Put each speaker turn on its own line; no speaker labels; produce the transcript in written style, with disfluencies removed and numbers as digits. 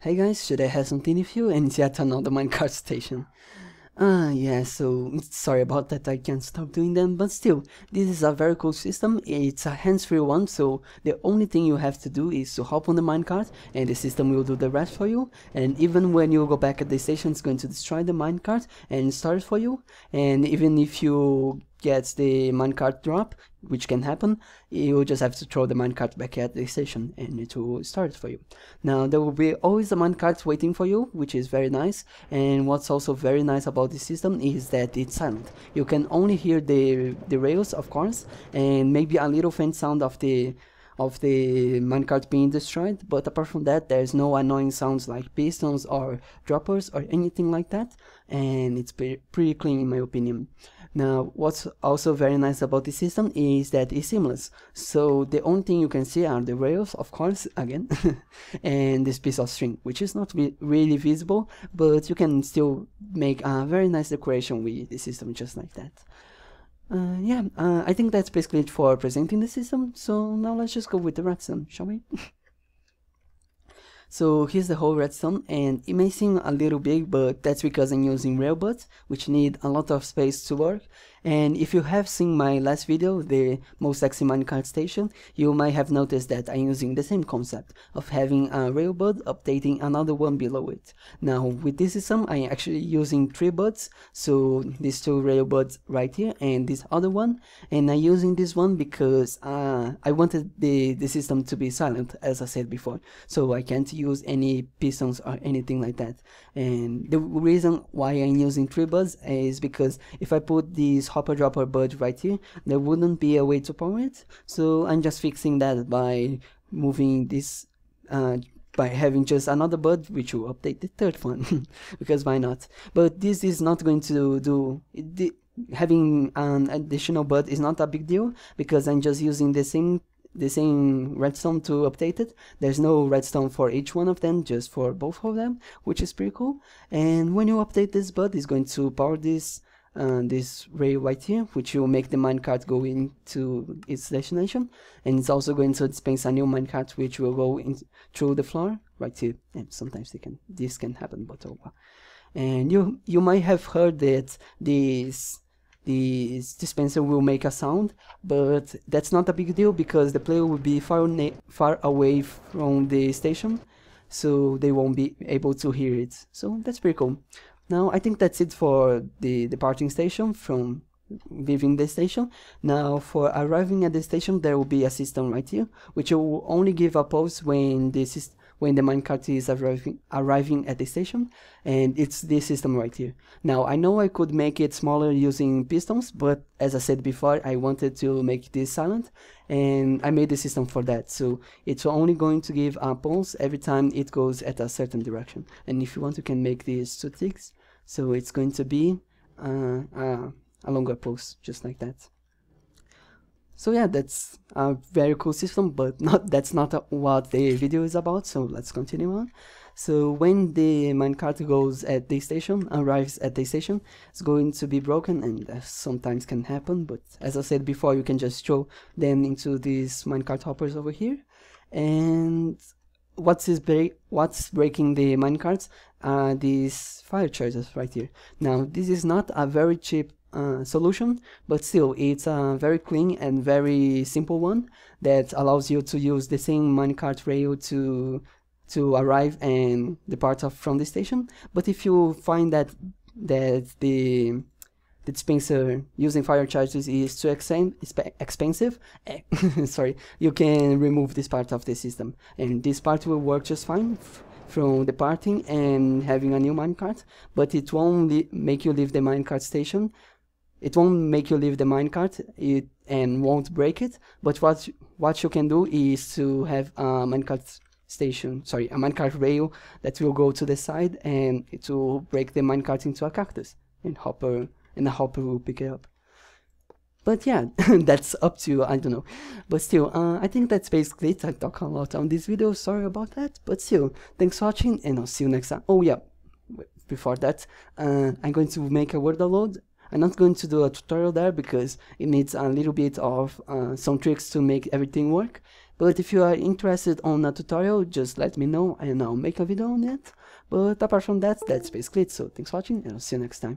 Hey guys, should I have something with you? And it's yet another minecart station. Yeah, so sorry about that, I can't stop doing them, but still, this is a very cool system. It's a hands-free one, so the only thing you have to do is to hop on the minecart and the system will do the rest for you. And even when you go back at the station, it's going to destroy the minecart and start it for you. And even if you get the minecart drop, which can happen, you just have to throw the minecart back at the station and it will start for you. Now there will be always a minecart waiting for you, which is very nice. And what's also very nice about this system is that it's silent. You can only hear the rails, of course, and maybe a little faint sound of the minecart being destroyed, but apart from that there's no annoying sounds like pistons or droppers or anything like that, and it's pretty clean in my opinion. Now what's also very nice about this system is that it's seamless, so the only thing you can see are the rails, of course, again, and this piece of string, which is not really visible, but you can still make a very nice decoration with the system just like that. I think that's basically it for presenting the system, so now let's just go with the redstone, shall we? So here's the whole redstone, and it may seem a little big, but that's because I'm using railbuds, which need a lot of space to work. And if you have seen my last video, the most sexy minecart station, you might have noticed that I'm using the same concept of having a railbud updating another one below it. Now with this system, I'm actually using 3 buds, so these 2 railbuds right here and this other one, and I'm using this one because I wanted the system to be silent, as I said before, so I can't use any pistons or anything like that. And the reason why I'm using 3 buds is because if I put this hopper dropper bud right here, there wouldn't be a way to power it, so I'm just fixing that by moving this by having just another bud which will update the 3rd one because why not. But this is not going to do having an additional bud is not a big deal because I'm just using the same redstone to update it. There's no redstone for each one of them, just for both of them, which is pretty cool. And when you update this bud, it's going to power this rail right here, which will make the minecart go into its destination, and it's also going to dispense a new minecart which will go in through the floor right here. And sometimes this can happen, but oh well. And you might have heard that this dispenser will make a sound, but that's not a big deal because the player will be far away from the station, so they won't be able to hear it. So that's pretty cool. Now I think that's it for the departing station from leaving the station. Now for arriving at the station, there will be a system right here which will only give a pulse when the minecart is arriving at the station, and it's this system right here. Now I know I could make it smaller using pistons, but as I said before, I wanted to make this silent, and I made the system for that, so it's only going to give a pulse every time it goes at a certain direction. And if you want, you can make this 2 ticks, so it's going to be a longer pulse, just like that. So yeah, that's a very cool system, but that's not what the video is about, so let's continue on. So when the minecart arrives at the station, it's going to be broken, and that sometimes can happen, but as I said before, you can just throw them into these minecart hoppers over here. And what's breaking the minecarts are these fire charges right here. Now this is not a very cheap solution, but still it's a very clean and very simple one that allows you to use the same minecart rail to arrive and depart from the station. But if you find that the dispenser using fire charges is too expensive, sorry, you can remove this part of the system, and this part will work just fine from departing and having a new minecart, but it won't make you leave the minecart station. It won't make you leave the minecart and won't break it, but what you can do is to have a minecart rail that will go to the side, and it will break the minecart into a cactus, and the hopper will pick it up. But yeah, that's up to you, I don't know. But still, I think that's basically it. I talk a lot on this video, sorry about that, but still, thanks for watching, and I'll see you next time. Oh yeah, before that, I'm going to make a word download. I'm not going to do a tutorial there because it needs a little bit of some tricks to make everything work, But if you are interested on a tutorial, just let me know and I'll make a video on it. But apart from that, that's basically it. So thanks for watching and I'll see you next time.